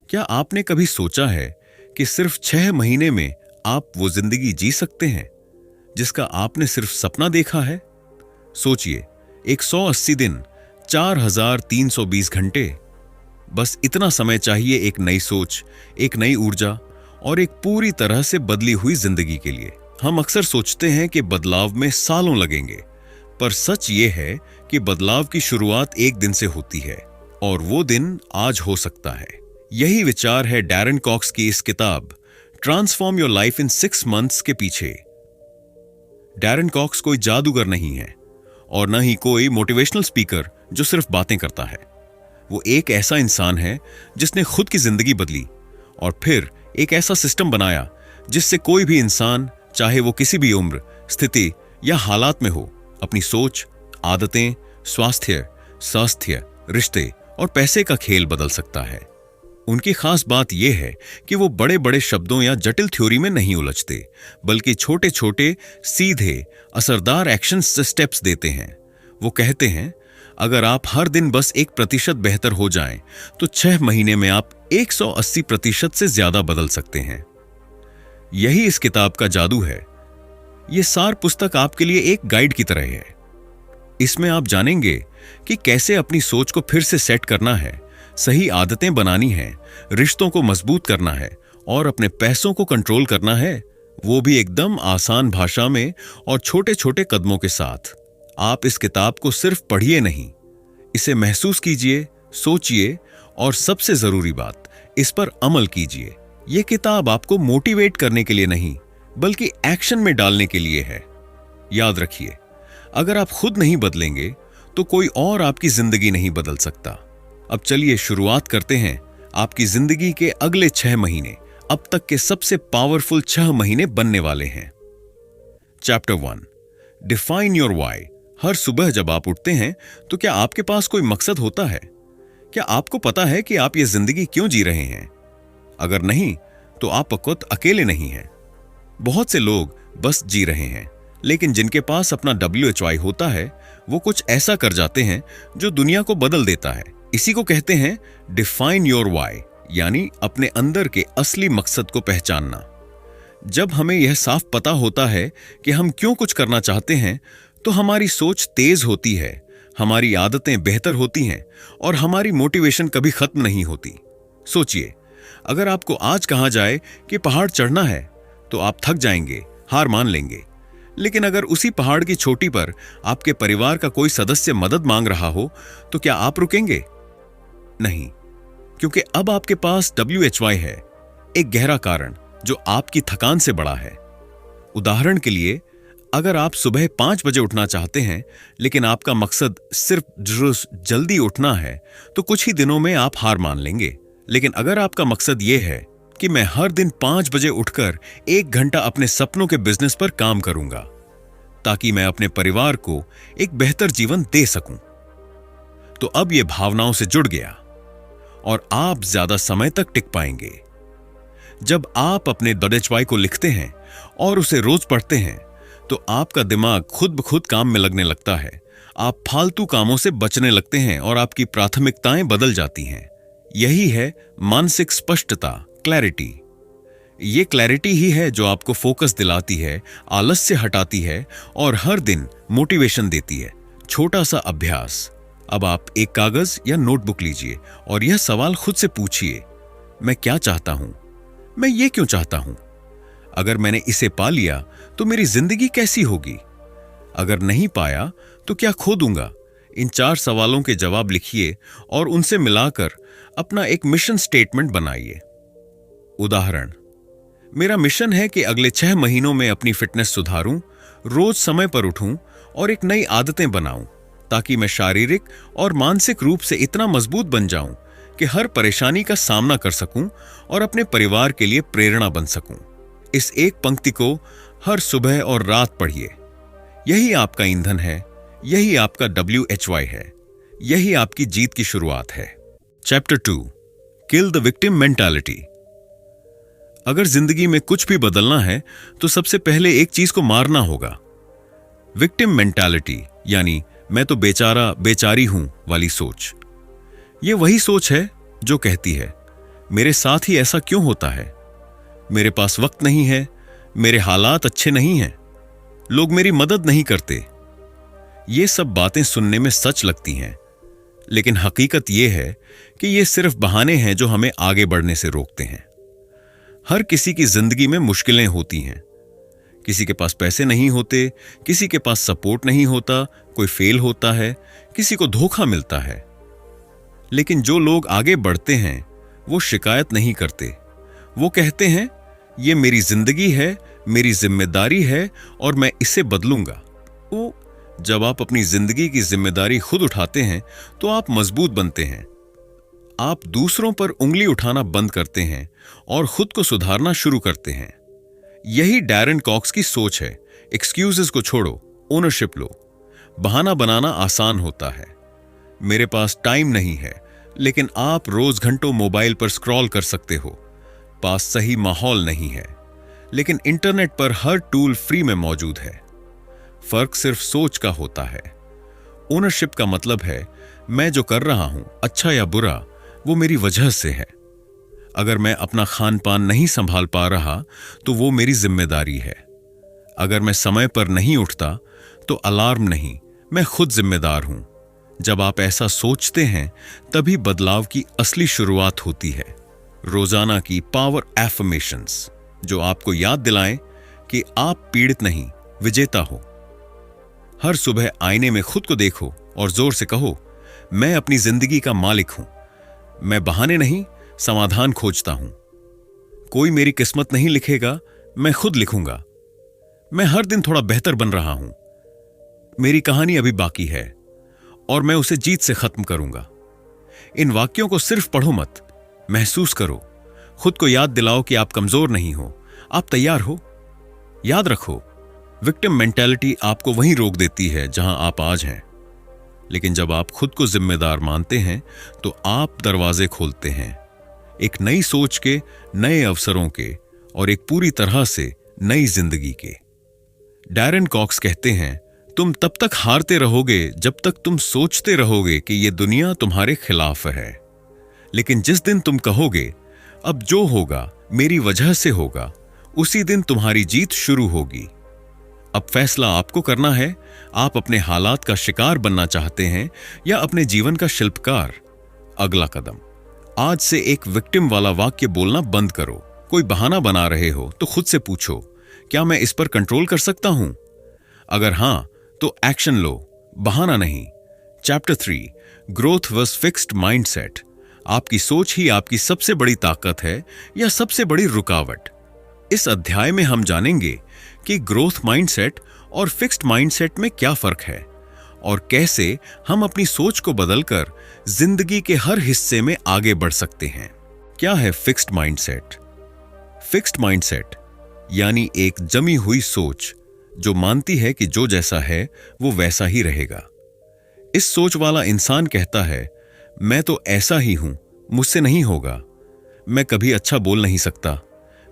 क्या आपने कभी सोचा है कि सिर्फ 6 महीने में आप वो जिंदगी जी सकते हैं जिसका आपने सिर्फ सपना देखा है? सोचिए, 180 दिन, 4320 घंटे। बस इतना समय चाहिए एक नई सोच, एक नई ऊर्जा और एक पूरी तरह से बदली हुई जिंदगी के लिए। हम अक्सर सोचते हैं कि बदलाव में सालों लगेंगे, पर सच ये है कि बदलाव की शुरुआत एक दिन से होती है और वो दिन आज हो सकता है। यही विचार है डैरन कॉक्स की इस किताब transform your life in 6 months के पीछे। डैरन कॉक्स कोई जादूगर नहीं है और न ही कोई मोटिवेशनल स्पीकर जो सिर्फ बातें करता है। वो एक ऐसा इंसान है जिसने खुद की जिंदगी बदली और फिर एक ऐसा सिस्टम बनाया जिससे कोई भी इंसान, चाहे वो किसी भी उम्र, स्थिति या हालात में हो, अपनी सोच, आदतें, स्वास्थ्य, रिश्ते और पैसे का खेल बदल सकता है। उनकी खास बात यह है कि वो बड़े बड़े शब्दों या जटिल थ्योरी में नहीं उलझते, बल्कि छोटे छोटे, सीधे, असरदार एक्शन स्टेप्स देते हैं। वो कहते हैं, अगर आप हर दिन बस 1% बेहतर हो जाएं, तो 6 महीने में आप 180% से ज्यादा बदल सकते हैं। यही इस किताब का जादू है। यह सार पुस्तक आपके लिए एक गाइड की तरह है। इसमें आप जानेंगे कि कैसे अपनी सोच को फिर से सेट करना है, सही आदतें बनानी हैं, रिश्तों को मजबूत करना है और अपने पैसों को कंट्रोल करना है, वो भी एकदम आसान भाषा में और छोटे छोटे कदमों के साथ। आप इस किताब को सिर्फ पढ़िए नहीं, इसे महसूस कीजिए, सोचिए और सबसे जरूरी बात, इस पर अमल कीजिए। यह किताब आपको मोटिवेट करने के लिए नहीं, बल्कि एक्शन में डालने के लिए है। याद रखिए, अगर आप खुद नहीं बदलेंगे तो कोई और आपकी जिंदगी नहीं बदल सकता। अब चलिए शुरुआत करते हैं आपकी जिंदगी के अगले 6 महीने। अब तक के सबसे पावरफुल 6 महीने बनने वाले हैं। Chapter 1, define your why. हर सुबह जब आप उठते हैं तो क्या आपके पास कोई मकसद होता है? क्या आपको पता है कि आप ये जिंदगी क्यों जी रहे हैं? अगर नहीं, तो आप खुद अकेले नहीं हैं। बहुत से लोग बस जी रहे हैं, लेकिन जिनके पास अपना WHY होता है, वो कुछ ऐसा कर जाते हैं जो दुनिया को बदल देता है। इसी को कहते हैं डिफाइन योर व्हाई, यानी अपने अंदर के असली मकसद को पहचानना। जब हमें यह साफ पता होता है कि हम क्यों कुछ करना चाहते हैं, तो हमारी सोच तेज होती है, हमारी आदतें बेहतर होती हैं और हमारी मोटिवेशन कभी खत्म नहीं होती। सोचिए, अगर आपको आज कहा जाए कि पहाड़ चढ़ना है, तो आप थक जाएंगे, हार मान लेंगे। लेकिन अगर उसी पहाड़ की चोटी पर आपके परिवार का कोई सदस्य मदद मांग रहा हो, तो क्या आप रुकेंगे? नहीं, क्योंकि अब आपके पास WHY है, एक गहरा कारण जो आपकी थकान से बड़ा है। उदाहरण के लिए, अगर आप सुबह 5 बजे उठना चाहते हैं, लेकिन आपका मकसद सिर्फ जल्दी उठना है, तो कुछ ही दिनों में आप हार मान लेंगे। लेकिन अगर आपका मकसद यह है कि मैं हर दिन 5 बजे उठकर 1 घंटा अपने सपनों के बिजनेस पर काम करूंगा, ताकि मैं अपने परिवार को एक बेहतर जीवन दे सकूं, तो अब यह भावनाओं से जुड़ गया और आप ज्यादा समय तक टिक पाएंगे। जब आप अपने WHY को लिखते हैं और उसे रोज पढ़ते हैं, तो आपका दिमाग खुद ब खुद काम में लगने लगता है। आप फालतू कामों से बचने लगते हैं और आपकी प्राथमिकताएं बदल जाती हैं। यही है मानसिक स्पष्टता, क्लैरिटी। ये क्लैरिटी ही है जो आपको फोकस दिलाती है, आलस्य हटाती है और हर दिन मोटिवेशन देती है। छोटा सा अभ्यास। अब आप एक कागज या नोटबुक लीजिए और यह सवाल खुद से पूछिए, मैं क्या चाहता हूं? मैं ये क्यों चाहता हूं? अगर मैंने इसे पा लिया तो मेरी जिंदगी कैसी होगी? अगर नहीं पाया तो क्या खो दूंगा? इन 4 सवालों के जवाब लिखिए और उनसे मिलाकर अपना एक मिशन स्टेटमेंट बनाइए। उदाहरण, मेरा मिशन है कि अगले 6 महीनों में अपनी फिटनेस सुधारूं, रोज समय पर उठूं और एक नई आदतें बनाऊं, ताकि मैं शारीरिक और मानसिक रूप से इतना मजबूत बन जाऊं कि हर परेशानी का सामना कर सकूं और अपने परिवार के लिए प्रेरणा बन सकूं। इस एक पंक्ति को हर सुबह और रात पढ़िए। यही आपका ईंधन है, यही आपका WHY है, यही आपकी जीत की शुरुआत है। Chapter 2, kill the victim mentality. अगर जिंदगी में कुछ भी बदलना है तो सबसे पहले एक चीज को मारना होगा, विक्टिम मेंटालिटी, यानी मैं तो बेचारा बेचारी हूं वाली सोच। यह वही सोच है जो कहती है मेरे साथ ही ऐसा क्यों होता है? मेरे पास वक्त नहीं है, मेरे हालात अच्छे नहीं हैं, लोग मेरी मदद नहीं करते। ये सब बातें सुनने में सच लगती हैं, लेकिन हकीकत यह है कि ये सिर्फ बहाने हैं जो हमें आगे बढ़ने से रोकते हैं। हर किसी की जिंदगी में मुश्किलें होती हैं। किसी के पास पैसे नहीं होते, किसी के पास सपोर्ट नहीं होता, कोई फेल होता है, किसी को धोखा मिलता है। लेकिन जो लोग आगे बढ़ते हैं वो शिकायत नहीं करते। वो कहते हैं, ये मेरी जिंदगी है, मेरी जिम्मेदारी है और मैं इसे बदलूंगा। वो जब आप अपनी जिंदगी की जिम्मेदारी खुद उठाते हैं तो आप मजबूत बनते हैं। आप दूसरों पर उंगली उठाना बंद करते हैं और खुद को सुधारना शुरू करते हैं। यही डैरेन कॉक्स की सोच है। एक्सक्यूजेस को छोड़ो, ओनरशिप लो। बहाना बनाना आसान होता है। मेरे पास टाइम नहीं है, लेकिन आप रोज घंटों मोबाइल पर स्क्रॉल कर सकते हो। पास सही माहौल नहीं है, लेकिन इंटरनेट पर हर टूल फ्री में मौजूद है। फर्क सिर्फ सोच का होता है। ओनरशिप का मतलब है मैं जो कर रहा हूं, अच्छा या बुरा, वो मेरी वजह से है। अगर मैं अपना खान पान नहीं संभाल पा रहा तो वो मेरी जिम्मेदारी है। अगर मैं समय पर नहीं उठता तो अलार्म नहीं, मैं खुद जिम्मेदार हूं। जब आप ऐसा सोचते हैं तभी बदलाव की असली शुरुआत होती है। रोजाना की पावर एफर्मेशंस जो आपको याद दिलाएं कि आप पीड़ित नहीं, विजेता हो। हर सुबह आईने में खुद को देखो और जोर से कहो, मैं अपनी जिंदगी का मालिक हूं। मैं बहाने नहीं, समाधान खोजता हूं। कोई मेरी किस्मत नहीं लिखेगा, मैं खुद लिखूंगा। मैं हर दिन थोड़ा बेहतर बन रहा हूं। मेरी कहानी अभी बाकी है और मैं उसे जीत से खत्म करूंगा। इन वाक्यों को सिर्फ पढ़ो मत, महसूस करो। खुद को याद दिलाओ कि आप कमजोर नहीं हो, आप तैयार हो। याद रखो, विक्टिम मेंटालिटी आपको वहीं रोक देती है जहां आप आज हैं। लेकिन जब आप खुद को जिम्मेदार मानते हैं तो आप दरवाजे खोलते हैं, एक नई सोच के, नए अवसरों के और एक पूरी तरह से नई जिंदगी के। डैरेन कॉक्स कहते हैं, तुम तब तक हारते रहोगे जब तक तुम सोचते रहोगे कि यह दुनिया तुम्हारे खिलाफ है। लेकिन जिस दिन तुम कहोगे, अब जो होगा मेरी वजह से होगा, उसी दिन तुम्हारी जीत शुरू होगी। अब फैसला आपको करना है। आप अपने हालात का शिकार बनना चाहते हैं या अपने जीवन का शिल्पकार? अगला कदम, आज से एक विक्टिम वाला वाक्य बोलना बंद करो। कोई बहाना बना रहे हो तो खुद से पूछो, क्या मैं इस पर कंट्रोल कर सकता हूं? अगर हां, तो एक्शन लो, बहाना नहीं। Chapter 3, growth versus fixed mindset. आपकी सोच ही आपकी सबसे बड़ी ताकत है या सबसे बड़ी रुकावट। इस अध्याय में हम जानेंगे कि ग्रोथ माइंडसेट और फिक्स्ड माइंडसेट में क्या फर्क है और कैसे हम अपनी सोच को बदलकर जिंदगी के हर हिस्से में आगे बढ़ सकते हैं। क्या है फिक्स्ड माइंडसेट? फिक्स्ड माइंडसेट यानी एक जमी हुई सोच जो मानती है कि जो जैसा है वो वैसा ही रहेगा। इस सोच वाला इंसान कहता है, मैं तो ऐसा ही हूं, मुझसे नहीं होगा। मैं कभी अच्छा बोल नहीं सकता,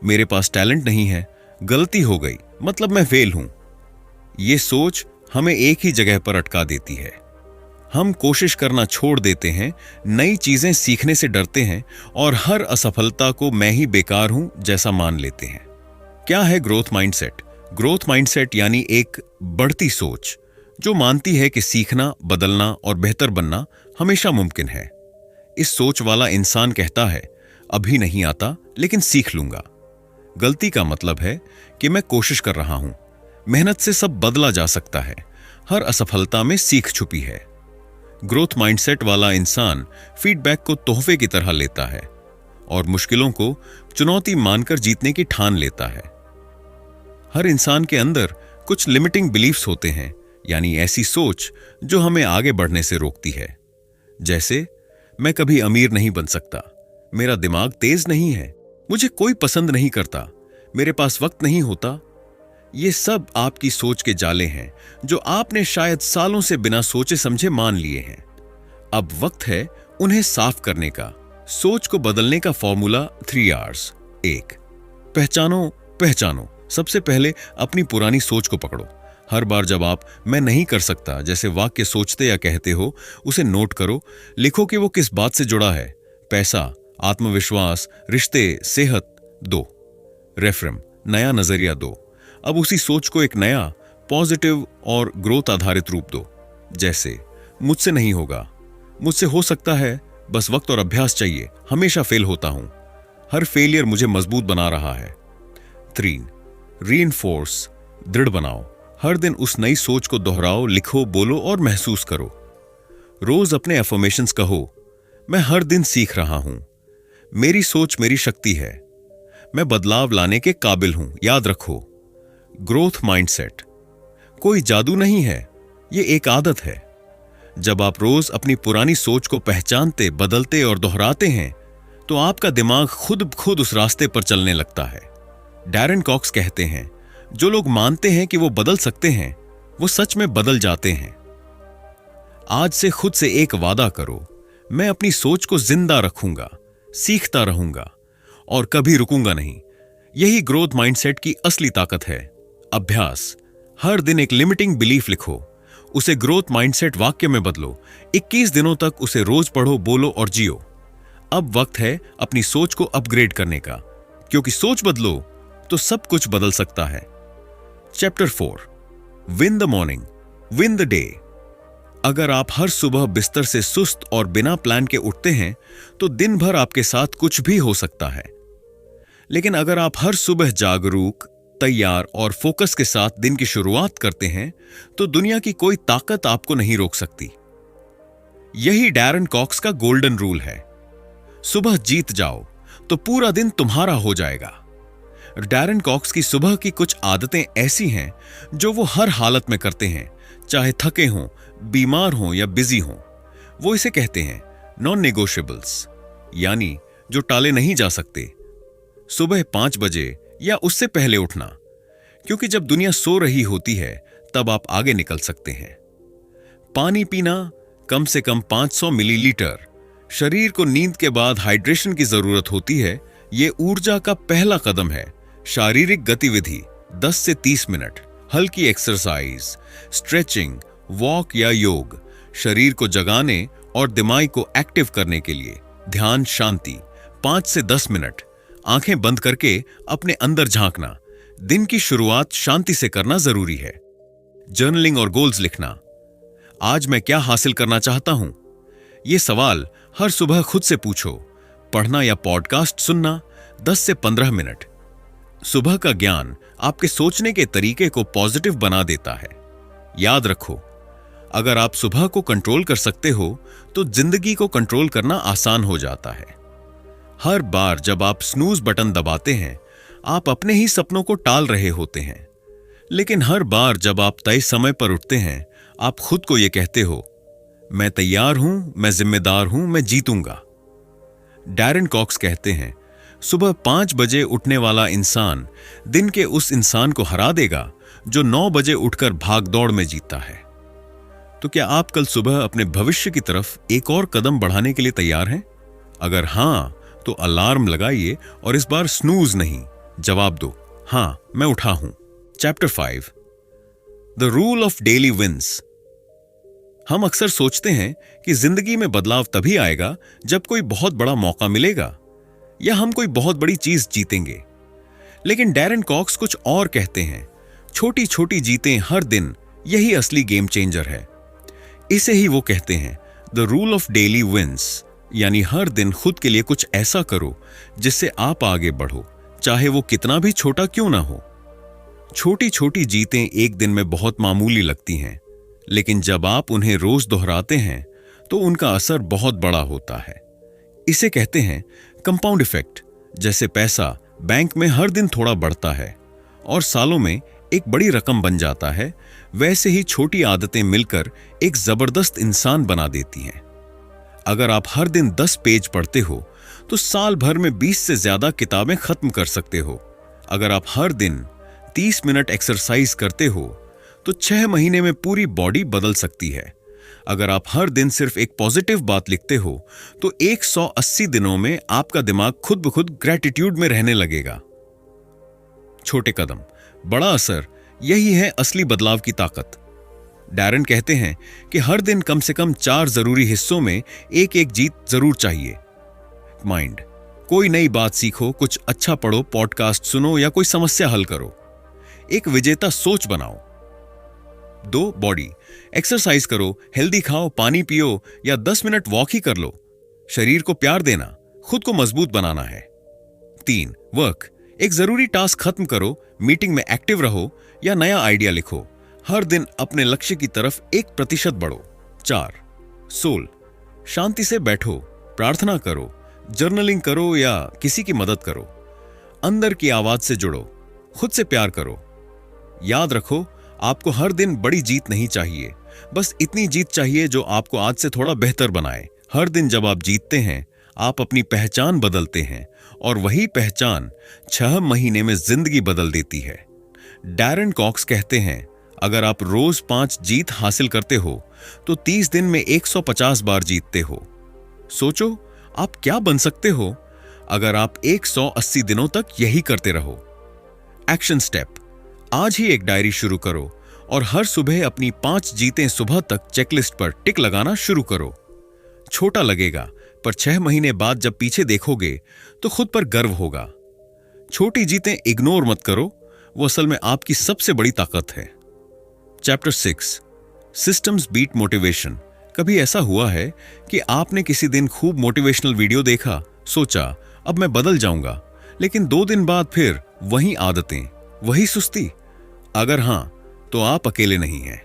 मेरे पास टैलेंट नहीं है, गलती हो गई मतलब मैं फेल हूं। यह सोच हमें एक ही जगह पर अटका देती है। हम कोशिश करना छोड़ देते हैं, नई चीजें सीखने से डरते हैं और हर असफलता को मैं ही बेकार हूं जैसा मान लेते हैं। क्या है ग्रोथ माइंडसेट? ग्रोथ माइंडसेट यानी एक बढ़ती सोच जो मानती है कि सीखना, बदलना और बेहतर बनना हमेशा मुमकिन है। इस सोच वाला इंसान कहता है, अभी नहीं आता लेकिन सीख लूंगा। गलती का मतलब है कि मैं कोशिश कर रहा हूं, मेहनत से सब बदला जा सकता है, हर असफलता में सीख छुपी है। ग्रोथ माइंडसेट वाला इंसान फीडबैक को तोहफे की तरह लेता है और मुश्किलों को चुनौती मानकर जीतने की ठान लेता है। हर इंसान के अंदर कुछ लिमिटिंग बिलीफ्स होते हैं, यानी ऐसी सोच जो हमें आगे बढ़ने से रोकती है। जैसे, मैं कभी अमीर नहीं बन सकता, मेरा दिमाग तेज नहीं है, मुझे कोई पसंद नहीं करता, मेरे पास वक्त नहीं होता। ये सब आपकी सोच के जाले हैं जो आपने शायद सालों से बिना सोचे समझे मान लिए हैं। अब वक्त है उन्हें साफ करने का। सोच को बदलने का फॉर्मूला 3 R's। 1, पहचानो। सबसे पहले अपनी पुरानी सोच को पकड़ो। हर बार जब आप मैं नहीं कर सकता जैसे वाक्य सोचते या कहते हो, उसे नोट करो। लिखो कि वो किस बात से जुड़ा है, पैसा, आत्मविश्वास, रिश्ते, सेहत दो। रेफरम, नया नजरिया दो। अब उसी सोच को एक नया, पॉजिटिव और ग्रोथ आधारित रूप दो। जैसे, मुझसे नहीं होगा, मुझसे हो सकता है, बस वक्त और अभ्यास चाहिए, हमेशा फेल होता हूं, हर फेलियर मुझे मजबूत बना रहा है। 3. रीइंफोर्स, दृढ़ बनाओ। हर दिन उस नई सोच को दोहराओ, लिखो, बोलो और महसूस करो। रोज अपने अफर्मेशंस कहो, मैं हर दिन सीख रहा हूं, मेरी सोच मेरी शक्ति है, मैं बदलाव लाने के काबिल हूं। याद रखो, ग्रोथ माइंडसेट कोई जादू नहीं है, ये एक आदत है। जब आप रोज अपनी पुरानी सोच को पहचानते, बदलते और दोहराते हैं, तो आपका दिमाग खुद उस रास्ते पर चलने लगता है। डैरेन कॉक्स कहते हैं, जो लोग मानते हैं कि वो बदल सकते हैं, वो सच में बदल जाते हैं। आज से खुद से एक वादा करो, मैं अपनी सोच को जिंदा रखूंगा, सीखता रहूंगा और कभी रुकूंगा नहीं। यही ग्रोथ माइंडसेट की असली ताकत है। अभ्यास, हर दिन एक लिमिटिंग बिलीफ लिखो, उसे ग्रोथ माइंडसेट वाक्य में बदलो। 21 दिनों तक उसे रोज पढ़ो, बोलो और जियो। अब वक्त है अपनी सोच को अपग्रेड करने का, क्योंकि सोच बदलो तो सब कुछ बदल सकता है। Chapter 4, win the morning, win the day. अगर आप हर सुबह बिस्तर से सुस्त और बिना प्लान के उठते हैं, तो दिन भर आपके साथ कुछ भी हो सकता है। लेकिन अगर आप हर सुबह जागरूक, तैयार और फोकस के साथ दिन की शुरुआत करते हैं, तो दुनिया की कोई ताकत आपको नहीं रोक सकती। यही डैरेन कॉक्स का गोल्डन रूल है। सुबह जीत जाओ तो पूरा दिन तुम्हारा हो जाएगा। डैरेन कॉक्स की सुबह की कुछ आदतें ऐसी हैं जो वो हर हालत में करते हैं, चाहे थके हों, बीमार हों या बिजी हों। वो इसे कहते हैं नॉन नेगोशिएबल्स, यानी जो टाले नहीं जा सकते। सुबह 5 बजे या उससे पहले उठना, क्योंकि जब दुनिया सो रही होती है तब आप आगे निकल सकते हैं। पानी पीना कम से कम 500 मिलीलीटर। शरीर को नींद के बाद हाइड्रेशन की जरूरत होती है, ये ऊर्जा का पहला कदम है। शारीरिक गतिविधि 10 से 30 मिनट, हल्की एक्सरसाइज, स्ट्रेचिंग, वॉक या योग, शरीर को जगाने और दिमाग को एक्टिव करने के लिए। ध्यान, शांति 5 से 10 मिनट, आंखें बंद करके अपने अंदर झांकना। दिन की शुरुआत शांति से करना जरूरी है। जर्नलिंग और गोल्स लिखना, आज मैं क्या हासिल करना चाहता हूं, ये सवाल हर सुबह खुद से पूछो। पढ़ना या पॉडकास्ट सुनना 10 से 15 मिनट। सुबह का ज्ञान आपके सोचने के तरीके को पॉजिटिव बना देता है। याद रखो, अगर आप सुबह को कंट्रोल कर सकते हो तो जिंदगी को कंट्रोल करना आसान हो जाता है। हर बार जब आप स्नूज बटन दबाते हैं, आप अपने ही सपनों को टाल रहे होते हैं। लेकिन हर बार जब आप तय समय पर उठते हैं, आप खुद को यह कहते हो, मैं तैयार हूं, मैं जिम्मेदार हूं, मैं जीतूंगा। डैरेन कॉक्स कहते हैं, सुबह 5 बजे उठने वाला इंसान दिन के उस इंसान को हरा देगा जो 9 बजे उठकर भागदौड़ में जीतता है। तो क्या आप कल सुबह अपने भविष्य की तरफ एक और कदम बढ़ाने के लिए तैयार हैं? अगर हां, तो अलार्म लगाइए और इस बार स्नूज नहीं, जवाब दो, हां मैं उठा हूं। Chapter 5, the rule of daily wins. हम अक्सर सोचते हैं कि जिंदगी में बदलाव तभी आएगा जब कोई बहुत बड़ा मौका मिलेगा या हम कोई बहुत बड़ी चीज जीतेंगे। लेकिन डैरेन कॉक्स कुछ और कहते हैं, छोटी छोटी जीतें हर दिन, यही असली गेम चेंजर है। इसे ही वो कहते हैं the rule of daily wins, यानी हर दिन खुद के लिए कुछ ऐसा करो जिससे आप आगे बढ़ो, चाहे वो कितना भी छोटा क्यों ना हो। छोटी छोटी जीतें एक दिन में बहुत मामूली लगती हैं, लेकिन जब आप उन्हें रोज दोहराते हैं तो उनका असर बहुत बड़ा होता है। इसे कहते हैं कंपाउंड इफेक्ट। जैसे पैसा बैंक में हर दिन थोड़ा बढ़ता है और सालों में एक बड़ी रकम बन जाता है, वैसे ही छोटी आदतें मिलकर एक जबरदस्त इंसान बना देती हैं। अगर आप हर दिन 10 पेज पढ़ते हो तो साल भर में 20 से ज्यादा किताबें खत्म कर सकते हो। अगर आप हर दिन 30 मिनट एक्सरसाइज करते हो तो 6 महीने में पूरी बॉडी बदल सकती है। अगर आप हर दिन सिर्फ एक पॉजिटिव बात लिखते हो तो 180 दिनों में आपका दिमाग खुद ब खुद ग्रैटिट्यूड में रहने लगेगा। छोटे कदम, बड़ा असर, यही है असली बदलाव की ताकत। डैरेन कहते हैं कि हर दिन कम से कम 4 जरूरी हिस्सों में एक एक जीत जरूर चाहिए। Product mind. कोई नई बात सीखो, कुछ अच्छा पढ़ो, पॉडकास्ट सुनो या कोई समस्या हल करो। एक विजेता सोच बनाओ। 2 बॉडी, एक्सरसाइज करो, हेल्दी खाओ, पानी पियो या 10 मिनट वॉक ही कर लो। शरीर को प्यार देना, खुद को मजबूत बनाना है। 3 वर्क, एक जरूरी टास्क खत्म करो, मीटिंग में एक्टिव रहो या नया आइडिया लिखो। हर दिन अपने लक्ष्य की तरफ 1% बढ़ो। 4 सोल, शांति से बैठो, प्रार्थना करो, जर्नलिंग करो या किसी की मदद करो। अंदर की आवाज से जुड़ो, खुद से प्यार करो। याद रखो, आपको हर दिन बड़ी जीत नहीं चाहिए, बस इतनी जीत चाहिए जो आपको आज से थोड़ा बेहतर बनाए। हर दिन जब आप जीतते हैं, आप अपनी पहचान बदलते हैं और वही पहचान 6 महीने में जिंदगी बदल देती है। डैरन कॉक्स कहते हैं, अगर आप रोज 5 जीत हासिल करते हो तो 30 दिन में 150 बार जीतते हो। सोचो आप क्या बन सकते हो अगर आप 180 दिनों तक यही करते रहो। एक्शन स्टेप, आज ही एक डायरी शुरू करो और हर सुबह अपनी 5 जीतें सुबह तक चेकलिस्ट पर टिक लगाना शुरू करो। छोटा लगेगा, पर 6 महीने बाद जब पीछे देखोगे तो खुद पर गर्व होगा। छोटी जीतें इग्नोर मत करो, वो असल में आपकी सबसे बड़ी ताकत है। Chapter 6, systems beat motivation. कभी ऐसा हुआ है कि आपने किसी दिन खूब मोटिवेशनल वीडियो देखा, सोचा अब मैं बदल जाऊंगा, लेकिन 2 दिन बाद फिर वही आदतें, वही सुस्ती? अगर हां, तो आप अकेले नहीं हैं।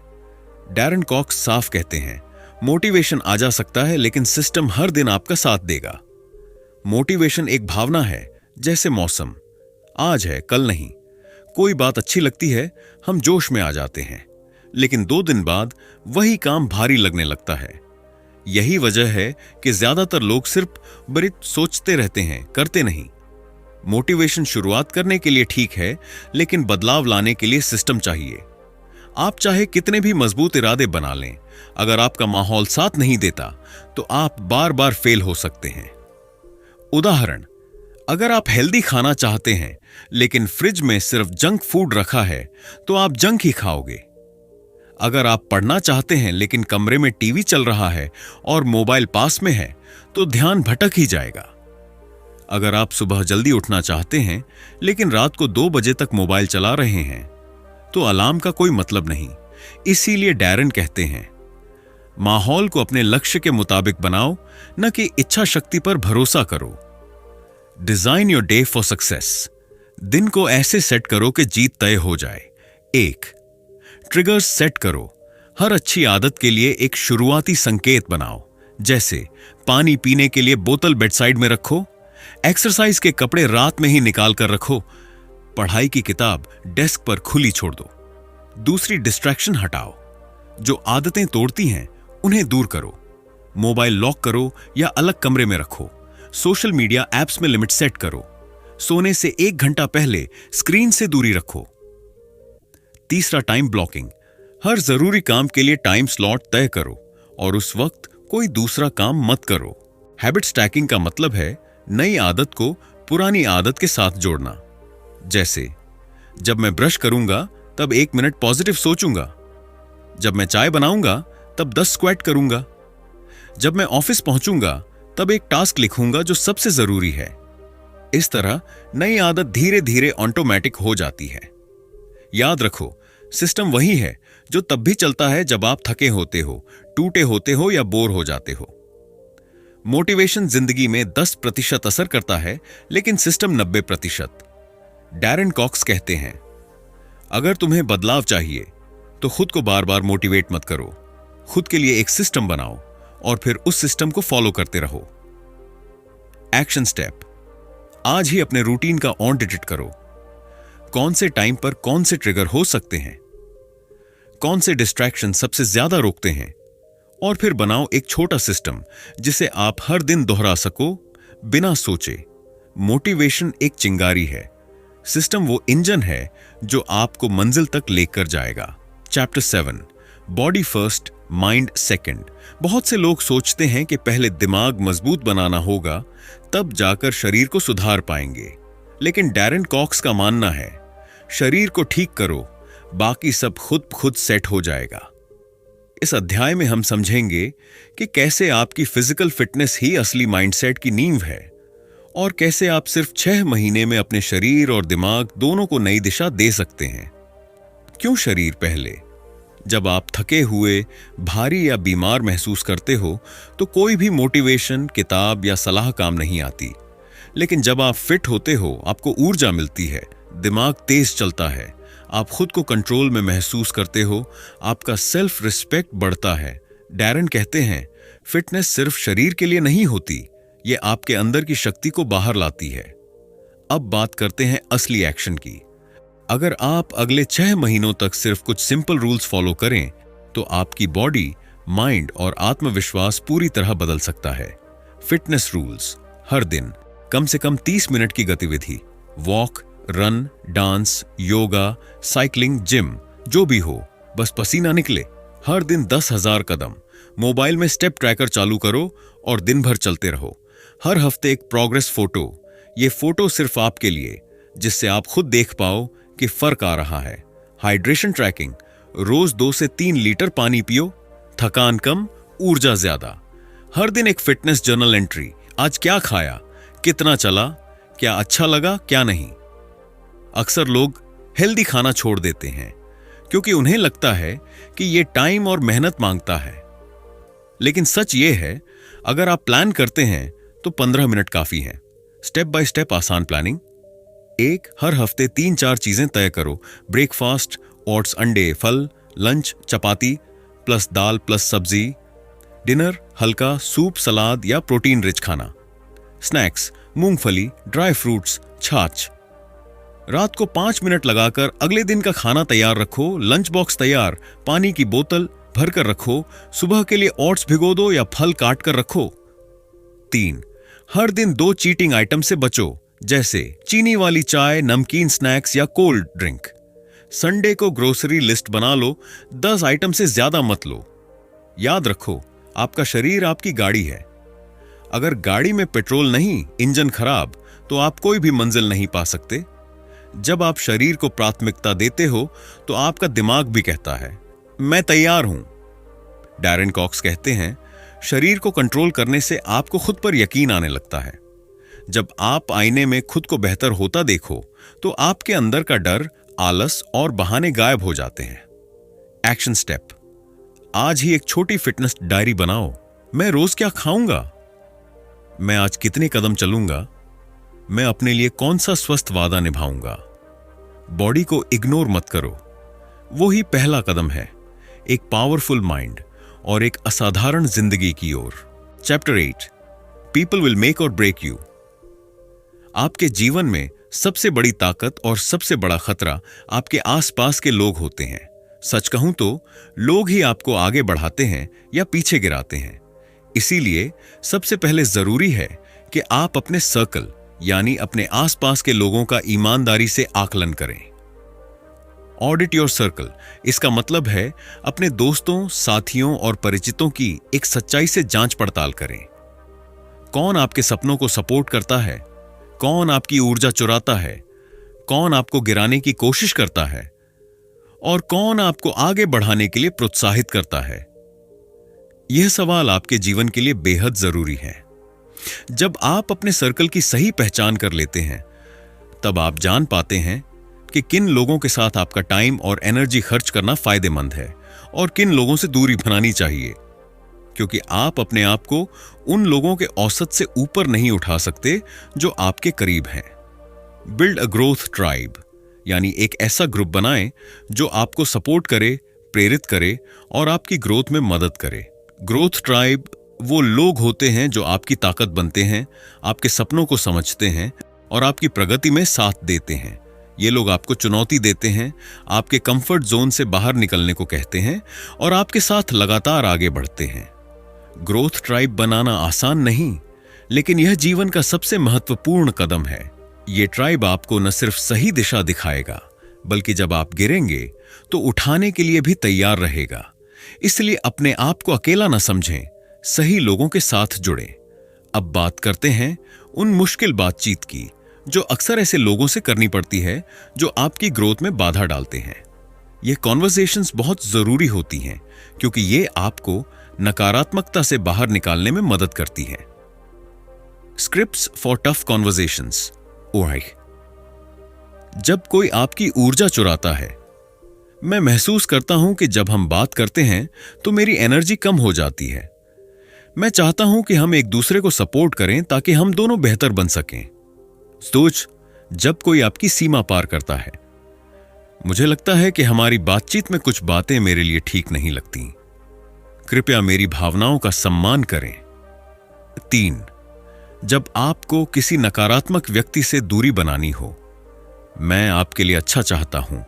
डैरन कॉक्स साफ कहते हैं, मोटिवेशन आ जा सकता है लेकिन सिस्टम हर दिन आपका साथ देगा। मोटिवेशन एक भावना है, जैसे मौसम, आज है कल नहीं। कोई बात अच्छी लगती है, हम जोश में आ जाते हैं, लेकिन 2 दिन बाद वही काम भारी लगने लगता है। यही वजह है कि ज्यादातर लोग सिर्फ बड़े सोचते रहते हैं, करते नहीं। मोटिवेशन शुरुआत करने के लिए ठीक है, लेकिन बदलाव लाने के लिए सिस्टम चाहिए। आप चाहे कितने भी मजबूत इरादे बना लें, अगर आपका माहौल साथ नहीं देता तो आप बार बार फेल हो सकते हैं। उदाहरण, अगर आप हेल्दी खाना चाहते हैं लेकिन फ्रिज में सिर्फ जंक फूड रखा है तो आप जंक ही खाओगे। अगर आप पढ़ना चाहते हैं लेकिन कमरे में टीवी चल रहा है और मोबाइल पास में है तो ध्यान भटक ही जाएगा। अगर आप सुबह जल्दी उठना चाहते हैं लेकिन रात को 2 बजे तक मोबाइल चला रहे हैं तो अलार्म का कोई मतलब नहीं। इसीलिए डैरन कहते हैं, माहौल को अपने लक्ष्य के मुताबिक बनाओ, न कि इच्छा शक्ति पर भरोसा करो। Design your day for success. दिन को ऐसे सेट करो कि जीत तय हो जाए। 1 ट्रिगर्स सेट करो। हर अच्छी आदत के लिए एक शुरुआती संकेत बनाओ, जैसे पानी पीने के लिए बोतल बेडसाइड में रखो, एक्सरसाइज के कपड़े रात में ही निकाल कर रखो, पढ़ाई की किताब डेस्क पर खुली छोड़ दो। दूसरी, डिस्ट्रैक्शन हटाओ। जो आदतें तोड़ती हैं उन्हें दूर करो। मोबाइल लॉक करो या अलग कमरे में रखो। सोशल मीडिया ऐप्स में लिमिट सेट करो। सोने से 1 घंटा पहले स्क्रीन से दूरी रखो। तीसरा, टाइम ब्लॉकिंग। हर जरूरी काम के लिए टाइम स्लॉट तय करो और उस वक्त कोई दूसरा काम मत करो। हैबिट स्टैकिंग का मतलब है नई आदत को पुरानी आदत के साथ जोड़ना। जैसे, जब मैं ब्रश करूंगा तब 1 मिनट पॉजिटिव सोचूंगा। जब मैं चाय बनाऊंगा तब 10 स्क्वाट करूंगा। जब मैं ऑफिस पहुंचूंगा तब एक टास्क लिखूंगा जो सबसे जरूरी है। इस तरह नई आदत धीरे धीरे ऑटोमेटिक हो जाती है। याद रखो, सिस्टम वही है जो तब भी चलता है जब आप थके होते हो, टूटे होते हो या बोर हो जाते हो। मोटिवेशन जिंदगी में 10% असर करता है, लेकिन सिस्टम 90%। डैरन कॉक्स कहते हैं, अगर तुम्हें बदलाव चाहिए तो खुद को बार बार मोटिवेट मत करो। खुद के लिए एक सिस्टम बनाओ और फिर उस सिस्टम को फॉलो करते रहो। एक्शन स्टेप, आज ही अपने रूटीन का ऑडिट करो। कौन से टाइम पर कौन से ट्रिगर हो सकते हैं, कौन से डिस्ट्रैक्शन सबसे ज्यादा रोकते हैं, और फिर बनाओ एक छोटा सिस्टम जिसे आप हर दिन दोहरा सको बिना सोचे। मोटिवेशन एक चिंगारी है, सिस्टम वो इंजन है जो आपको मंजिल तक लेकर जाएगा। Chapter 7, body first mind second. बहुत से लोग सोचते हैं कि पहले दिमाग मजबूत बनाना होगा, तब जाकर शरीर को सुधार पाएंगे, लेकिन डैरन कॉक्स का मानना है, शरीर को ठीक करो, बाकी सब खुद सेट हो जाएगा। इस अध्याय में हम समझेंगे कि कैसे आपकी फिजिकल फिटनेस ही असली माइंडसेट की नींव है। और कैसे आप सिर्फ 6 महीने में अपने शरीर और दिमाग दोनों को नई दिशा दे सकते हैं। क्यों शरीर पहले? जब आप थके हुए, भारी या बीमार महसूस करते हो तो कोई भी मोटिवेशन, किताब या सलाह काम नहीं आती। लेकिन जब आप फिट होते हो, आपको ऊर्जा मिलती है, दिमाग तेज चलता है, आप खुद को कंट्रोल में महसूस करते हो, आपका सेल्फ रिस्पेक्ट बढ़ता है। डैरन कहते हैं, फिटनेस सिर्फ शरीर के लिए नहीं होती, ये आपके अंदर की शक्ति को बाहर लाती है। अब बात करते हैं असली एक्शन की। अगर आप अगले 6 महीनों तक सिर्फ कुछ सिंपल रूल्स फॉलो करें तो आपकी बॉडी, माइंड और आत्मविश्वास पूरी तरह बदल सकता है। फिटनेस रूल्स: हर दिन कम से कम 30 मिनट की गतिविधि, walk, run, dance, yoga, cycling, gym, जो भी हो, बस पसीना निकले। हर दिन 10,000 कदम। मोबाइल में स्टेप ट्रैकर चालू करो और दिन भर चलते रहो। हर हफ्ते एक प्रोग्रेस फोटो। ये फोटो सिर्फ आपके लिए, जिससे आप खुद देख पाओ कि फर्क आ रहा है। हाइड्रेशन ट्रैकिंग: रोज 2 से 3 लीटर पानी पियो, थकान कम, ऊर्जा ज्यादा। हर दिन एक फिटनेस जर्नल एंट्री: आज क्या खाया, कितना चला, क्या अच्छा लगा, क्या नहीं। अक्सर लोग हेल्दी खाना छोड़ देते हैं क्योंकि उन्हें लगता है कि यह टाइम और मेहनत मांगता है। लेकिन सच ये है, अगर आप प्लान करते हैं तो 15 मिनट काफी है। स्टेप बाय स्टेप आसान प्लानिंग: 1. हर हफ्ते 3-4 चीजें तय करो। ब्रेकफास्ट: ओट्स, अंडे, फल। लंच: चपाती प्लस दाल प्लस सब्जी। डिनर: हल्का सूप, सलाद या प्रोटीन रिच खाना। स्नैक्स: मूंगफली, ड्राई फ्रूट्स, छाछ। रात को 5 मिनट लगाकर अगले दिन का खाना तैयार रखो। लंच बॉक्स तैयार, पानी की बोतल भर कर रखो। सुबह के लिए ओट्स भिगो दो या फल काट कर रखो। 3. हर दिन 2 चीटिंग आइटम से बचो, जैसे चीनी वाली चाय, नमकीन स्नैक्स या कोल्ड ड्रिंक। संडे को ग्रोसरी लिस्ट बना लो, 10 आइटम से ज्यादा मत लो। याद रखो, आपका शरीर आपकी गाड़ी है। अगर गाड़ी में पेट्रोल नहीं, इंजन खराब, तो आप कोई भी मंजिल नहीं पा सकते। जब आप शरीर को प्राथमिकता देते हो तो आपका दिमाग भी कहता है, मैं तैयार हूं। डैरेन कॉक्स कहते हैं, शरीर को कंट्रोल करने से आपको खुद पर यकीन आने लगता है। जब आप आईने में खुद को बेहतर होता देखो तो आपके अंदर का डर, आलस और बहाने गायब हो जाते हैं। एक्शन स्टेप: आज ही एक छोटी फिटनेस डायरी बनाओ। मैं रोज क्या खाऊंगा, मैं आज कितने कदम चलूंगा, मैं अपने लिए कौन सा स्वस्थ वादा निभाऊंगा। बॉडी को इग्नोर मत करो, वो ही पहला कदम है एक पावरफुल माइंड और एक असाधारण जिंदगी की ओर। चैप्टर 8: पीपल विल मेक और ब्रेक यू। आपके जीवन में सबसे बड़ी ताकत और सबसे बड़ा खतरा आपके आसपास के लोग होते हैं। सच कहूं तो लोग ही आपको आगे बढ़ाते हैं या पीछे गिराते हैं। इसीलिए सबसे पहले जरूरी है कि आप अपने सर्कल यानी अपने आसपास के लोगों का ईमानदारी से आकलन करें। ऑडिट योर सर्कल, इसका मतलब है अपने दोस्तों, साथियों और परिचितों की एक सच्चाई से जांच पड़ताल करें। कौन आपके सपनों को सपोर्ट करता है, कौन आपकी ऊर्जा चुराता है, कौन आपको गिराने की कोशिश करता है और कौन आपको आगे बढ़ाने के लिए प्रोत्साहित करता है। यह सवाल आपके जीवन के लिए बेहद जरूरी है। जब आप अपने सर्कल की सही पहचान कर लेते हैं, तब आप जान पाते हैं कि किन लोगों के साथ आपका टाइम और एनर्जी खर्च करना फायदेमंद है और किन लोगों से दूरी बनानी चाहिए, क्योंकि आप अपने आप को उन लोगों के औसत से ऊपर नहीं उठा सकते जो आपके करीब हैं। बिल्ड अ ग्रोथ ट्राइब, यानी एक ऐसा ग्रुप बनाएं जो आपको सपोर्ट करे, प्रेरित करे और आपकी ग्रोथ में मदद करे। ग्रोथ ट्राइब वो लोग होते हैं जो आपकी ताकत बनते हैं, आपके सपनों को समझते हैं और आपकी प्रगति में साथ देते हैं। ये लोग आपको चुनौती देते हैं, आपके कंफर्ट जोन से बाहर निकलने को कहते हैं और आपके साथ लगातार आगे बढ़ते हैं। ग्रोथ ट्राइब बनाना आसान नहीं, लेकिन यह जीवन का सबसे महत्वपूर्ण कदम है। यह ट्राइब आपको न सिर्फ सही दिशा दिखाएगा, बल्कि जब आप गिरेंगे तो उठाने के लिए भी तैयार रहेगा। इसलिए अपने आप को अकेला न समझें, सही लोगों के साथ जुड़ें। अब बात करते हैं उन मुश्किल बातचीत की जो अक्सर ऐसे लोगों से करनी पड़ती है जो आपकी ग्रोथ में बाधा डालते हैं। ये कॉन्वर्सेशंस बहुत जरूरी होती हैं क्योंकि ये आपको नकारात्मकता से बाहर निकालने में मदद करती हैं। Scripts for tough conversations, OI. जब कोई आपकी ऊर्जा चुराता है, मैं महसूस करता हूं कि जब हम बात करते हैं तो मेरी एनर्जी कम हो जाती है। मैं चाहता हूं कि हम एक दूसरे को सपोर्ट करें ताकि हम दोनों बेहतर बन सकें। सोच, जब कोई आपकी सीमा पार करता है, मुझे लगता है कि हमारी बातचीत में कुछ बातें मेरे लिए ठीक नहीं लगती। कृपया मेरी भावनाओं का सम्मान करें। 3, जब आपको किसी नकारात्मक व्यक्ति से दूरी बनानी हो, मैं आपके लिए अच्छा चाहता हूं,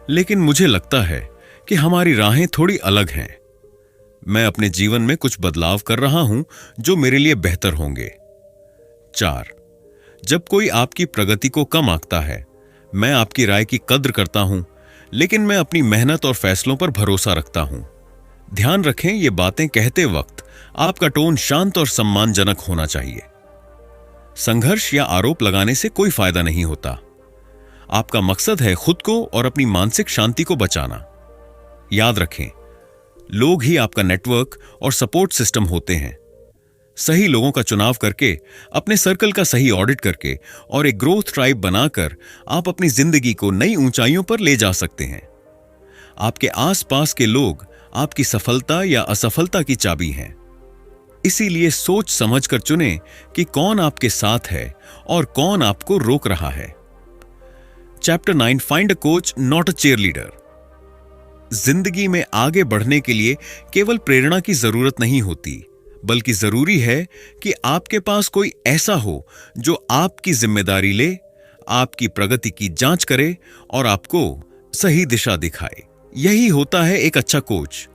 लेकिन मुझे लगता है कि हमारी राहें थोड़ी अलग हैं। मैं अपने जीवन में कुछ बदलाव कर रहा हूं जो मेरे लिए बेहतर होंगे। 4, जब कोई आपकी प्रगति को कम आंकता है, मैं आपकी राय की कद्र करता हूं, लेकिन मैं अपनी मेहनत और फैसलों पर भरोसा रखता हूं। ध्यान रखें, ये बातें कहते वक्त आपका टोन शांत और सम्मानजनक होना चाहिए। संघर्ष या आरोप लगाने से कोई फायदा नहीं होता। आपका मकसद है खुद को और अपनी मानसिक शांति को बचाना। याद रखें, लोग ही आपका नेटवर्क और सपोर्ट सिस्टम होते हैं। सही लोगों का चुनाव करके, अपने सर्कल का सही ऑडिट करके और एक ग्रोथ ट्राइब बनाकर आप अपनी जिंदगी को नई ऊंचाइयों पर ले जा सकते हैं। आपके आसपास के लोग आपकी सफलता या असफलता की चाबी हैं। इसीलिए सोच समझकर चुनें कि कौन आपके साथ है और कौन आपको रोक रहा है। Chapter 9, find a coach not a cheerleader. जिंदगी में आगे बढ़ने के लिए केवल प्रेरणा की जरूरत नहीं होती, बल्कि जरूरी है कि आपके पास कोई ऐसा हो जो आपकी जिम्मेदारी ले, आपकी प्रगति की जांच करे और आपको सही दिशा दिखाए। यही होता है एक अच्छा कोच,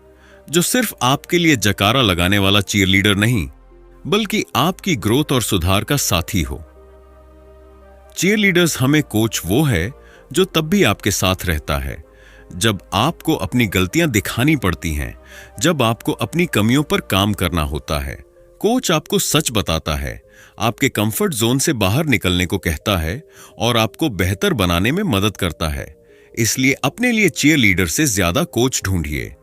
जो सिर्फ आपके लिए जकारा लगाने वाला चीयरलीडर नहीं, बल्कि आपकी ग्रोथ और सुधार का साथी हो। चीयरलीडर्स हमें कोच वो है जो तब भी आपके साथ रहता है जब आपको अपनी गलतियां दिखानी पड़ती हैं, जब आपको अपनी कमियों पर काम करना होता है। कोच आपको सच बताता है, आपके कंफर्ट जोन से बाहर निकलने को कहता है और आपको बेहतर बनाने में मदद करता है। इसलिए अपने लिए चीयरलीडर से ज्यादा कोच ढूंढिए।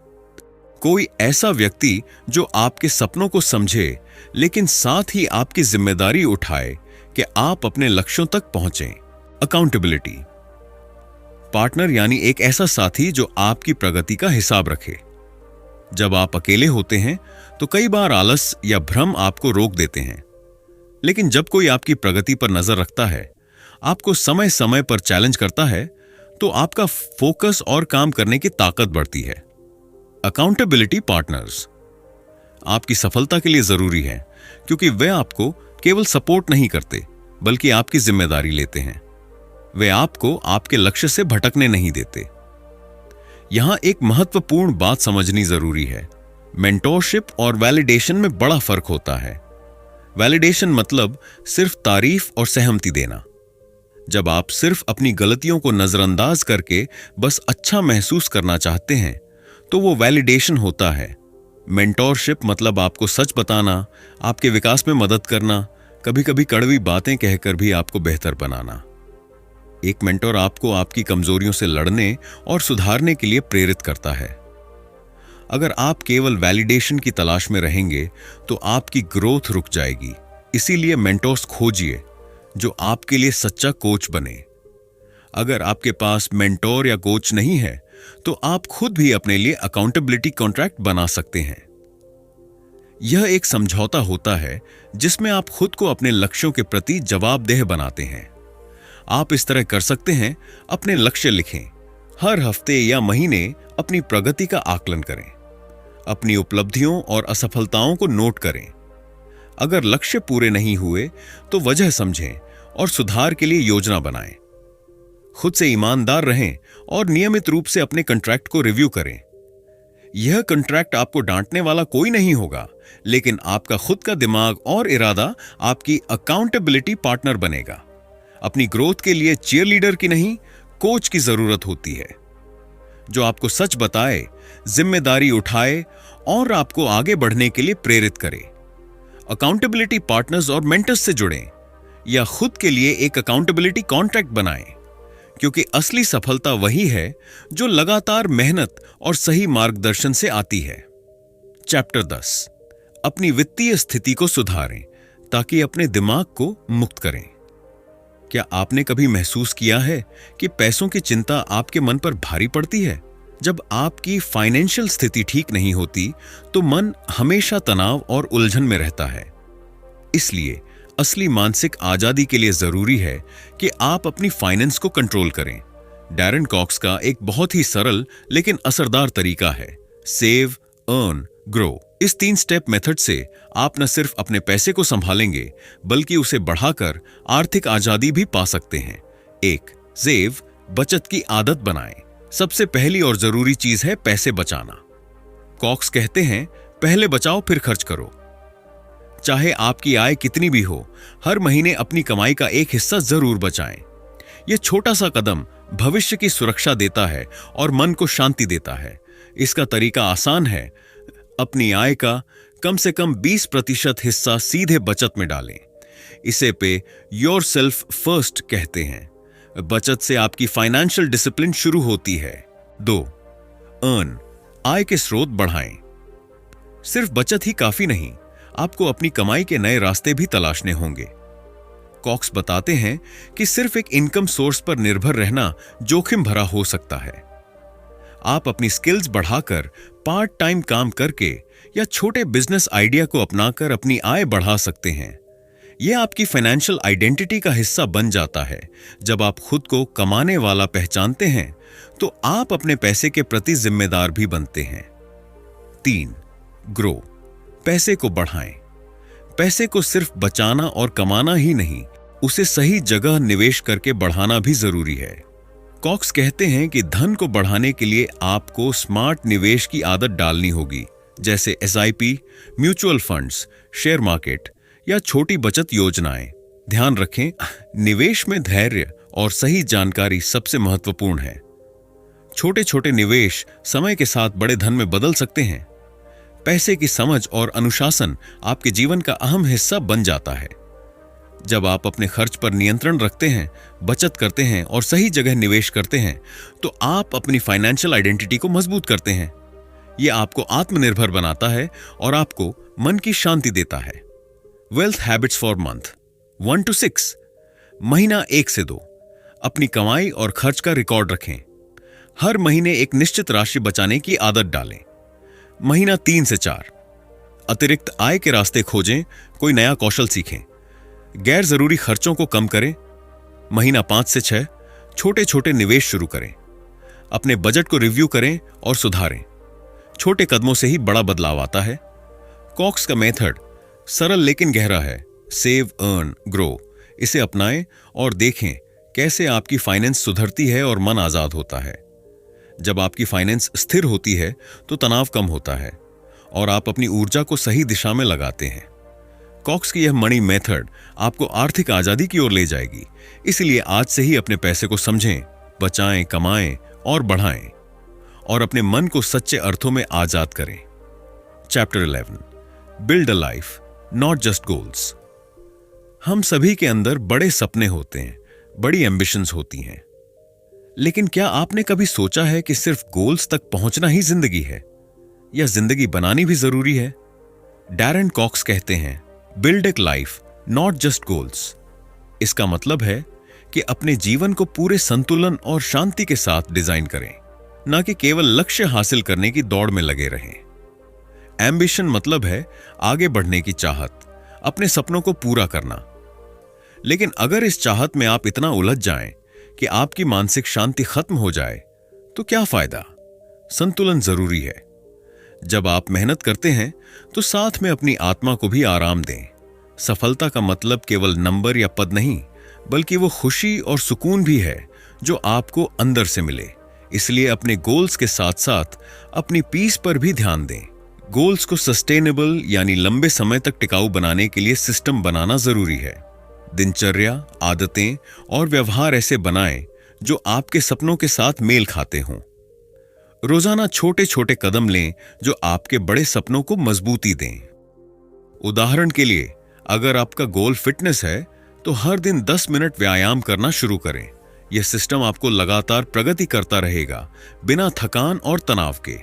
कोई ऐसा व्यक्ति जो आपके सपनों को समझे, लेकिन साथ ही आपकी जिम्मेदारी उठाए कि आप अपने लक्ष्यों तक पहुंचें। अकाउंटेबिलिटी। पार्टनर यानी एक ऐसा साथी जो आपकी प्रगति का हिसाब रखे। जब आप अकेले होते हैं तो कई बार आलस या भ्रम आपको रोक देते हैं, लेकिन जब कोई आपकी प्रगति पर नजर रखता है, आपको समय समय पर चैलेंज करता है, तो आपका फोकस और काम करने की ताकत बढ़ती है। अकाउंटेबिलिटी पार्टनर्स आपकी सफलता के लिए जरूरी है, क्योंकि वे आपको केवल सपोर्ट नहीं करते, बल्कि आपकी जिम्मेदारी लेते हैं। वे आपको आपके लक्ष्य से भटकने नहीं देते। यहां एक महत्वपूर्ण बात समझनी जरूरी है। मेंटोरशिप और वैलिडेशन में बड़ा फर्क होता है। वैलिडेशन मतलब सिर्फ तारीफ और सहमति देना। जब आप सिर्फ अपनी गलतियों को नजरअंदाज करके बस अच्छा महसूस करना चाहते हैं, तो वो वैलिडेशन होता है। मेंटोरशिप मतलब आपको सच बताना, आपके विकास में मदद करना, कभी कभी कड़वी बातें कहकर भी आपको बेहतर बनाना। एक मेंटोर आपको आपकी कमजोरियों से लड़ने और सुधारने के लिए प्रेरित करता है। अगर आप केवल वैलिडेशन की तलाश में रहेंगे तो आपकी ग्रोथ रुक जाएगी। इसीलिए मेंटोर्स खोजिए जो आपके लिए सच्चा कोच बने। अगर आपके पास मेंटोर या कोच नहीं है तो आप खुद भी अपने लिए अकाउंटेबिलिटी कॉन्ट्रैक्ट बना सकते हैं। यह एक समझौता होता है जिसमें आप खुद को अपने लक्ष्यों के प्रति जवाबदेह बनाते हैं। आप इस तरह कर सकते हैं, अपने लक्ष्य लिखें, हर हफ्ते या महीने अपनी प्रगति का आकलन करें, अपनी उपलब्धियों और असफलताओं को नोट करें। अगर लक्ष्य पूरे नहीं हुए तो वजह समझें और सुधार के लिए योजना बनाएं। खुद से ईमानदार रहें और नियमित रूप से अपने कॉन्ट्रैक्ट को रिव्यू करें। यह कॉन्ट्रैक्ट आपको डांटने वाला कोई नहीं होगा, लेकिन आपका खुद का दिमाग और इरादा आपकी अकाउंटेबिलिटी पार्टनर बनेगा। अपनी ग्रोथ के लिए चीयरलीडर की नहीं, कोच की जरूरत होती है, जो आपको सच बताए, जिम्मेदारी उठाए और आपको आगे बढ़ने के लिए प्रेरित करे। अकाउंटेबिलिटी पार्टनर्स और मेंटर्स से जुड़ें या खुद के लिए एक अकाउंटेबिलिटी कॉन्ट्रैक्ट बनाएं, क्योंकि असली सफलता वही है जो लगातार मेहनत और सही मार्गदर्शन से आती है। चैप्टर 10, अपनी वित्तीय स्थिति को सुधारें ताकि अपने दिमाग को मुक्त करें। क्या आपने कभी महसूस किया है कि पैसों की चिंता आपके मन पर भारी पड़ती है? जब आपकी फाइनेंशियल स्थिति ठीक नहीं होती तो मन हमेशा तनाव और उलझन में रहता है। इसलिए असली मानसिक आजादी के लिए जरूरी है कि आप अपनी फाइनेंस को कंट्रोल करें। डैरेन कॉक्स का एक बहुत ही सरल लेकिन असरदार तरीका है सेव, अर्न, ग्रो। इस 3 स्टेप मेथड से आप न सिर्फ अपने पैसे को संभालेंगे बल्कि उसे बढ़ाकर आर्थिक आजादी भी पा सकते हैं। 1. सेव, बचत की आदत बनाएं। सबसे पहली और जरूरी चीज है पैसे बचाना। कॉक्स कहते हैं पहले बचाओ फिर खर्च करो। चाहे आपकी आय कितनी भी हो, हर महीने अपनी कमाई का एक हिस्सा जरूर बचाएं। यह छोटा सा कदम भविष्य की सुरक्षा देता है और मन को शांति देता है। इसका तरीका आसान है। अपनी आय का कम से कम 20% हिस्सा सीधे बचत में डालें। इसे पे योर सेल्फ फर्स्ट कहते हैं। बचत से आपकी फाइनेंशियल डिसिप्लिन शुरू होती है। 2. अर्न, आय के स्रोत बढ़ाएं। सिर्फ बचत ही काफी नहीं, आपको अपनी कमाई के नए रास्ते भी तलाशने होंगे। कॉक्स बताते हैं कि सिर्फ एक इनकम सोर्स पर निर्भर रहना जोखिम भरा हो सकता है। आप अपनी स्किल्स बढ़ाकर, पार्ट टाइम काम करके या छोटे बिजनेस आइडिया को अपनाकर अपनी आय बढ़ा सकते हैं। यह आपकी फाइनेंशियल आइडेंटिटी का हिस्सा बन जाता है। जब आप खुद को कमाने वाला पहचानते हैं तो आप अपने पैसे के प्रति जिम्मेदार भी बनते हैं। 3. ग्रो, पैसे को बढ़ाएं। पैसे को सिर्फ बचाना और कमाना ही नहीं, उसे सही जगह निवेश करके बढ़ाना भी जरूरी है। कॉक्स कहते हैं कि धन को बढ़ाने के लिए आपको स्मार्ट निवेश की आदत डालनी होगी, जैसे SIP, mutual funds, share market या छोटी बचत योजनाएं। ध्यान रखें, निवेश में धैर्य और सही जानकारी सबसे महत्वपूर्ण है। छोटे छोटे निवेश समय के साथ बड़े धन में बदल सकते हैं। पैसे की समझ और अनुशासन आपके जीवन का अहम हिस्सा बन जाता है। जब आप अपने खर्च पर नियंत्रण रखते हैं, बचत करते हैं और सही जगह निवेश करते हैं तो आप अपनी फाइनेंशियल आइडेंटिटी को मजबूत करते हैं। यह आपको आत्मनिर्भर बनाता है और आपको मन की शांति देता है। Wealth habits for month 1 to 6। महीना 1 से 2, अपनी कमाई और खर्च का रिकॉर्ड रखें। हर महीने एक निश्चित राशि बचाने की आदत डालें। महीना 3 से 4, अतिरिक्त आय के रास्ते खोजें, कोई नया कौशल सीखें। गैर जरूरी खर्चों को कम करें। महीना 5 से 6, छोटे छोटे निवेश शुरू करें। अपने बजट को रिव्यू करें और सुधारें। छोटे कदमों से ही बड़ा बदलाव आता है। कॉक्स का मेथड सरल लेकिन गहरा है, सेव, अर्न, ग्रो। इसे अपनाएं और देखें कैसे आपकी फाइनेंस सुधरती है और मन आजाद होता है। जब आपकी फाइनेंस स्थिर होती है तो तनाव कम होता है और आप अपनी ऊर्जा को सही दिशा में लगाते हैं। कॉक्स की यह मनी मेथड आपको आर्थिक आजादी की ओर ले जाएगी। इसलिए आज से ही अपने पैसे को समझें, बचाएं, कमाएं और बढ़ाएं और अपने मन को सच्चे अर्थों में आजाद करें। Chapter 11, build a life not just goals. हम सभी के अंदर बड़े सपने होते हैं, बड़ी एम्बिशंस होती हैं, लेकिन क्या आपने कभी सोचा है कि सिर्फ गोल्स तक पहुंचना ही जिंदगी है या जिंदगी बनानी भी जरूरी है? डैरेन कॉक्स कहते हैं build a life not just goals. इसका मतलब है कि अपने जीवन को पूरे संतुलन और शांति के साथ डिजाइन करें, न कि केवल लक्ष्य हासिल करने की दौड़ में लगे रहें। एम्बिशन मतलब है आगे बढ़ने की चाहत, अपने सपनों को पूरा करना। लेकिन अगर इस चाहत में आप इतना उलझ जाएं कि आपकी मानसिक शांति खत्म हो जाए तो क्या फायदा? संतुलन जरूरी है। जब आप मेहनत करते हैं तो साथ में अपनी आत्मा को भी आराम दें। सफलता का मतलब केवल नंबर या पद नहीं, बल्कि वो खुशी और सुकून भी है जो आपको अंदर से मिले। इसलिए अपने गोल्स के साथ साथ अपनी पीस पर भी ध्यान दें। गोल्स को सस्टेनेबल यानी लंबे समय तक टिकाऊ बनाने के लिए सिस्टम बनाना जरूरी है। दिनचर्या, आदतें और व्यवहार ऐसे बनाएं जो आपके सपनों के साथ मेल खाते हों। रोजाना छोटे छोटे कदम लें जो आपके बड़े सपनों को मजबूती दें। उदाहरण के लिए, अगर आपका गोल फिटनेस है तो हर दिन 10 मिनट व्यायाम करना शुरू करें। यह सिस्टम आपको लगातार प्रगति करता रहेगा, बिना थकान और तनाव के।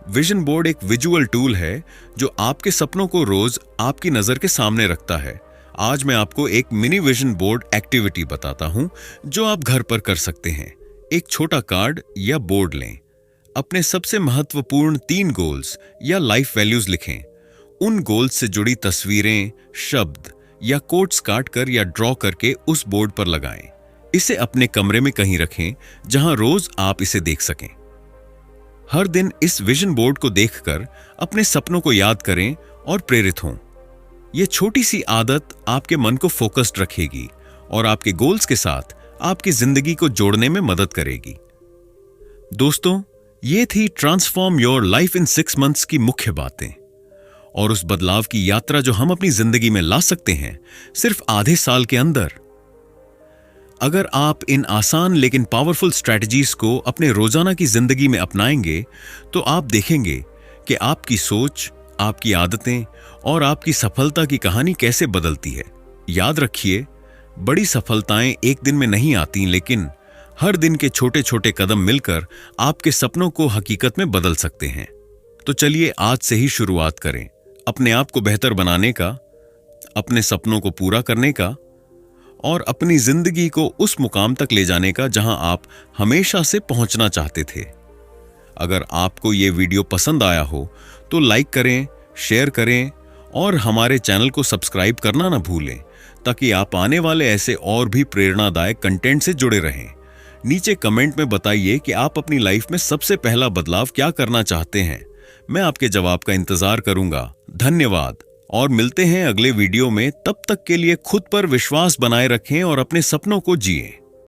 विजन बोर्ड एक विजुअल टूल है जो आपके सपनों को रोज आपकी नजर के सामने रखता है। आज मैं आपको एक मिनी विजन बोर्ड एक्टिविटी बताता हूं जो आप घर पर कर सकते हैं। एक छोटा कार्ड या बोर्ड लें, अपने सबसे महत्वपूर्ण 3 गोल्स या लाइफ वैल्यूज लिखें। उन गोल्स से जुड़ी तस्वीरें, शब्द या कोट्स काट कर या ड्रॉ करके उस बोर्ड पर लगाएं। इसे अपने कमरे में कहीं रखें जहां रोज आप इसे देख सकें। हर दिन इस विजन बोर्ड को देखकर अपने सपनों को याद करें और प्रेरित हों। यह छोटी सी आदत आपके मन को फोकस्ड रखेगी और आपके गोल्स के साथ आपकी जिंदगी को जोड़ने में मदद करेगी। दोस्तों, ये थी transform your life in 6 months की मुख्य बातें और उस बदलाव की यात्रा जो हम अपनी जिंदगी में ला सकते हैं सिर्फ आधे साल के अंदर। अगर आप इन आसान लेकिन पावरफुल स्ट्रैटेजीज को अपने रोजाना की जिंदगी में अपनाएंगे तो आप देखेंगे कि आपकी सोच, आपकी आदतें और आपकी सफलता की कहानी कैसे बदलती है। याद रखिए, बड़ी सफलताएं एक दिन में नहीं आती, लेकिन हर दिन के छोटे छोटे कदम मिलकर आपके सपनों को हकीकत में बदल सकते हैं। तो चलिए आज से ही शुरुआत करें अपने आप को बेहतर बनाने का, अपने सपनों को पूरा करने का और अपनी जिंदगी को उस मुकाम तक ले जाने का जहां आप हमेशा से पहुंचना चाहते थे। अगर आपको ये वीडियो पसंद आया हो तो लाइक करें, शेयर करें और हमारे चैनल को सब्सक्राइब करना ना भूलें ताकि आप आने वाले ऐसे और भी प्रेरणादायक कंटेंट से जुड़े रहें। नीचे कमेंट में बताइए कि आप अपनी लाइफ में सबसे पहला बदलाव क्या करना चाहते हैं। मैं आपके जवाब का इंतजार करूंगा। धन्यवाद और मिलते हैं अगले वीडियो में। तब तक के लिए खुद पर विश्वास बनाए रखें और अपने सपनों को जिएं।